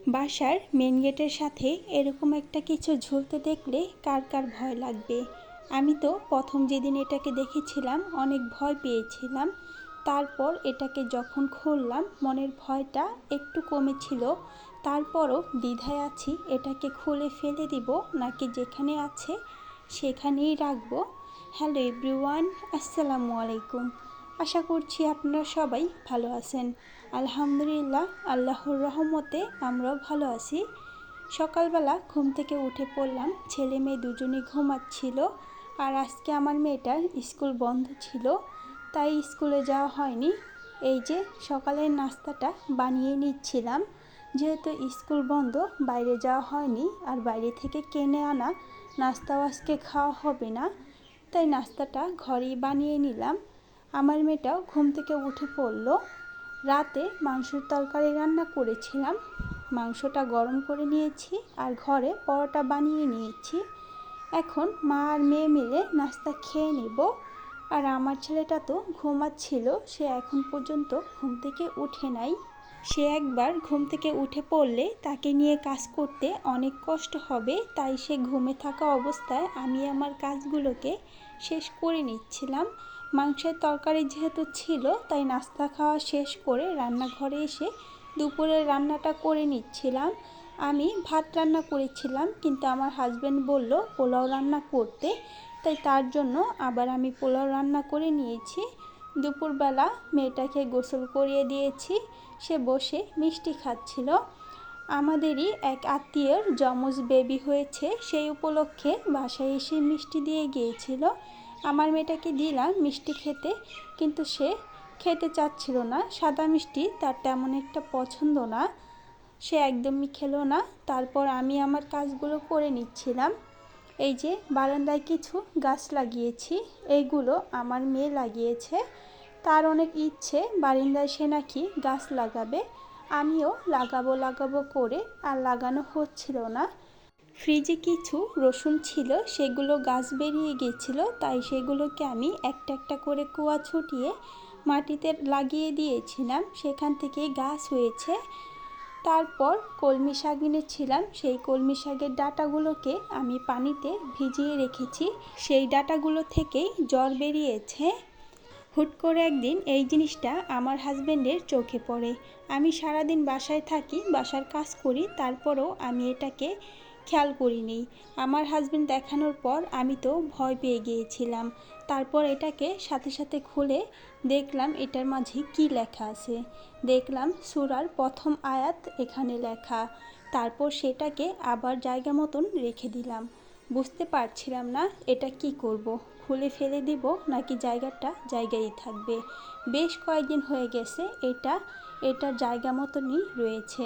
বাসার মেন গেটের সাথে এরকম একটা কিছু ঝুলতে দেখলে কার কার ভয় লাগবে। আমি তো প্রথম যেদিন এটাকে দেখেছিলাম অনেক ভয় পেয়েছিলাম। তারপর এটাকে যখন খুললাম মনের ভয়টা একটু কমেছিল। তারপরও দ্বিধায় আছি এটাকে খুলে ফেলে দিব নাকি যেখানে আছে সেখানেই রাখবো। হ্যালো এভরিওয়ান, আসসালামু আলাইকুম। আশা করছি আপনারা সবাই ভালো আছেন। আলহামদুলিল্লাহ, আল্লাহর রহমতে আমরাও ভালো আছি। সকালবেলা ঘুম থেকে উঠে পড়লাম, ছেলে মেয়ে দুজনেই ঘুমাচ্ছিল। আর আজকে আমার মেয়েটার স্কুল বন্ধ ছিল, তাই স্কুলে যাওয়া হয়নি। এই যে সকালের নাস্তাটা বানিয়ে নিচ্ছিলাম। যেহেতু স্কুল বন্ধ, বাইরে যাওয়া হয়নি, আর বাইরে থেকে কিনে আনা নাস্তাও আজকে খাওয়া হবে না, তাই নাস্তাটা ঘরেই বানিয়ে নিলাম। আমার মেয়েটাও ঘুম থেকে উঠে পড়ল। রাতে মাংসের তরকারি রান্না করেছিলাম, মাংসটা গরম করে নিয়েছি আর ঘরে পরোটা বানিয়ে নিয়েছি। এখন মা আর মেয়ে মিলে নাস্তা খেয়ে নেব। আর আমার ছেলেটা তো ঘুমাচ্ছিল, সে এখন পর্যন্ত ঘুম থেকে উঠে নাই। সে একবার ঘুম থেকে উঠে পড়লে তাকে নিয়ে কাজ করতে অনেক কষ্ট হবে, তাই সে ঘুমে থাকা অবস্থায় আমি আমার কাজগুলোকে শেষ করে নিচ্ছিলাম। মাংসের তরকারি যেহেতু ছিল, তাই নাস্তা খাওয়া শেষ করে রান্নাঘরে এসে দুপুরের রান্নাটা করে নিচ্ছিলাম। আমি ভাত রান্না করেছিলাম, কিন্তু আমার হাজব্যান্ড বলল পোলাও রান্না করতে, তাই তার জন্য আবার আমি পোলাও রান্না করে নিয়েছি। দুপুরবেলা মেয়েটাকে গোসল করিয়ে দিয়েছি, সে বসে মিষ্টি খাচ্ছিল। আমাদেরই এক আত্মীয়র যমজ বেবি হয়েছে, সেই উপলক্ষে বাসায় এসে মিষ্টি দিয়ে গিয়েছিল। আমার মেয়েটাকে দিলাম মিষ্টি খেতে, কিন্তু সে খেতে চাচ্ছিল না। সাদা মিষ্টি তার তেমন একটা পছন্দ না, সে একদমই খেলো না। তারপর আমি আমার কাজগুলো করে নিচ্ছিলাম। এই যে বারান্দায় কিছু গাছ লাগিয়েছি, এইগুলো আমার মেয়ে লাগিয়েছে। তার অনেক ইচ্ছে বারান্দায় সে নাকি গাছ লাগাবে। আমিও লাগাবো করে আর লাগানো হচ্ছিল না। ফ্রিজে কিছু রসুন ছিল, সেগুলো গাছ বেরিয়ে গিয়েছিল, তাই সেগুলোকে আমি একটা একটা করে কুয়া ছুটিয়ে মাটিতে লাগিয়ে দিয়েছিলাম, সেখান থেকে গাছ হয়েছে। তারপর কলমি শাক এনেছিলাম, সেই কলমি শাকের ডাঁটাগুলোকে আমি পানিতে ভিজিয়ে রেখেছি, সেই ডাঁটাগুলো থেকেই জল বেরিয়েছে। হুট করে একদিন এই জিনিসটা আমার হাজব্যান্ডের চোখে পড়ে। আমি সারাদিন বাসায় থাকি, বাসার কাজ করি, তারপরও আমি এটাকে খেয়াল করিনি। আমার হাজব্যান্ড দেখানোর পর আমি তো ভয় পেয়ে গিয়েছিলাম। তারপর এটাকে সাথে সাথে খুলে দেখলাম এটার মাঝে কি লেখা আছে। দেখলাম সূরার প্রথম আয়াত এখানে লেখা। তারপর সেটাকে আবার জায়গা মতন রেখে দিলাম। বুঝতে পারছিলাম না এটা কি করব, খুলে ফেলে দিব নাকি জায়গাটা জায়গায় থাকবে। বেশ কয়েকদিন হয়ে গেছে এটা জায়গা মতনই রয়েছে,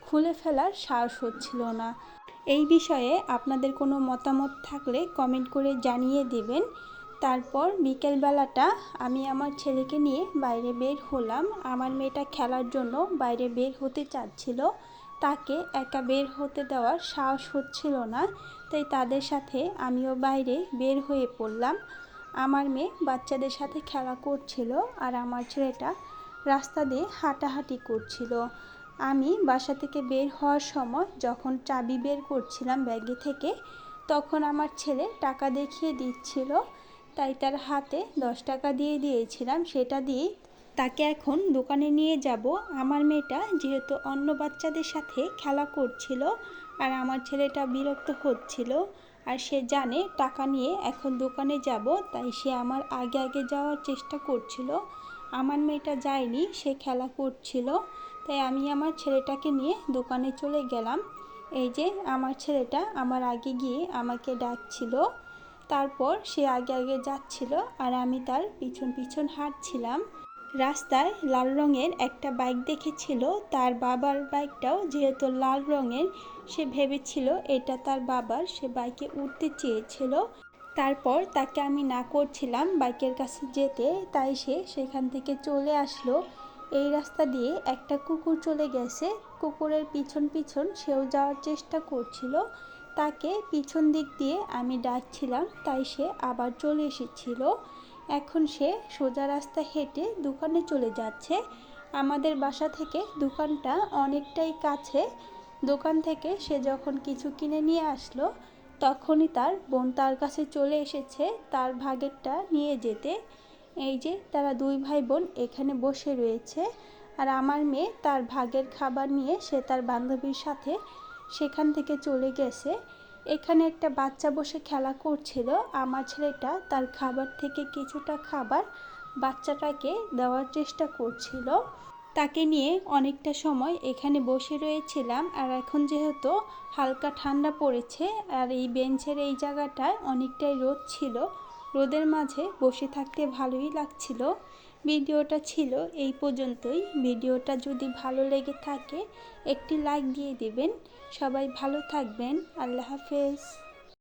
খুলে ফেলার সাহস হচ্ছিল না। এই বিষয়ে আপনাদের কোনো মতামত থাকলে কমেন্ট করে জানিয়ে দেবেন। তারপর বিকেলবেলাটা আমি আমার ছেলেকে নিয়ে বাইরে বের হলাম। আমার মেয়েটা খেলার জন্য বাইরে বের হতে চাচ্ছিল, তাকে একা বের হতে দেওয়ার সাহস হচ্ছিল না, তাই তাদের সাথে আমিও বাইরে বের হয়ে পড়লাম। আমার মেয়ে বাচ্চাদের সাথে খেলা করছিল, আর আমার ছেলেটা রাস্তা দিয়ে হাঁটাহাঁটি করছিল। আমি বাসা থেকে বের হওয়ার সময় যখন চাবি বের করছিলাম ব্যাগে থেকে, তখন আমার ছেলে টাকা দেখিয়ে দিচ্ছিল, তাই তার হাতে 10 টাকা দিয়ে দিয়েছিলাম। সেটা দিয়ে তাকে এখন দোকানে নিয়ে যাব। আমার মেয়েটা যেহেতু অন্য বাচ্চাদের সাথে খেলা করছিল, আর আমার ছেলেটা বিরক্ত হচ্ছিল, আর সে জানে টাকা নিয়ে এখন দোকানে যাব, তাই সে আমার আগে আগে যাওয়ার চেষ্টা করছিল। আমার মেয়েটা যায়নি, সে খেলা করছিল, তাই আমি আমার ছেলেটাকে নিয়ে দোকানে চলে গেলাম। এই যে আমার ছেলেটা আমার আগে গিয়ে আমাকে ডাকছিল, তারপর সে আগে আগে যাচ্ছিল আর আমি তার পিছন পিছন হাঁটছিলাম। রাস্তায় লাল রঙের একটা বাইক দেখেছিল, তার বাবার বাইকটাও যেহেতু লাল রঙের, সে ভেবেছিল এটা তার বাবার, সে বাইকে উঠতে চেয়েছিল। তারপর তাকে আমি না করছিলাম বাইকের কাছে যেতে, তাই সে সেখান থেকে চলে আসলো। এই রাস্তা দিয়ে একটা কুকুর চলে গেছে, কুকুরের পিছন পিছন সেও যাওয়ার চেষ্টা করছিল। তাকে পিছন দিক দিয়ে আমি ডাকছিলাম, তাই সে আবার চলে এসেছিল। এখন সে সোজা রাস্তা হেঁটে দোকানে চলে যাচ্ছে। আমাদের বাসা থেকে দোকানটা অনেকটাই কাছে, দোকান থেকে সে যখন কিছু কিনে নিয়ে আসলো তখনই তার বোন তার কাছে চলে এসেছে তার ভাগেরটা নিয়ে যেতে। এই যে তারা দুই ভাই বোন এখানে বসে রয়েছে, আর আমার মেয়ে তার ভাগের খাবার নিয়ে সে তার বান্ধবীর সাথে সেখান থেকে চলে গেছে। এখানে একটা বাচ্চা বসে খেলা করছিল, আমার ছেলেটা তার খাবার থেকে কিছুটা খাবার বাচ্চাটাকে দেওয়ার চেষ্টা করছিল। তাকে নিয়ে অনেকটা সময় এখানে বসে রয়েছিলাম। আর এখন যেহেতু হালকা ঠান্ডা পড়েছে আর এই বেঞ্চের এই জায়গাটায় অনেকটাই রোদ ছিল, রোদের মাঝে বসে থাকতে ভালোই লাগছিল। ভিডিওটা ছিল এই পর্যন্তই। ভিডিওটা যদি ভালো লেগে থাকে একটি লাইক দিয়ে দিবেন। সবাই ভালো থাকবেন। আল্লাহ হাফেজ।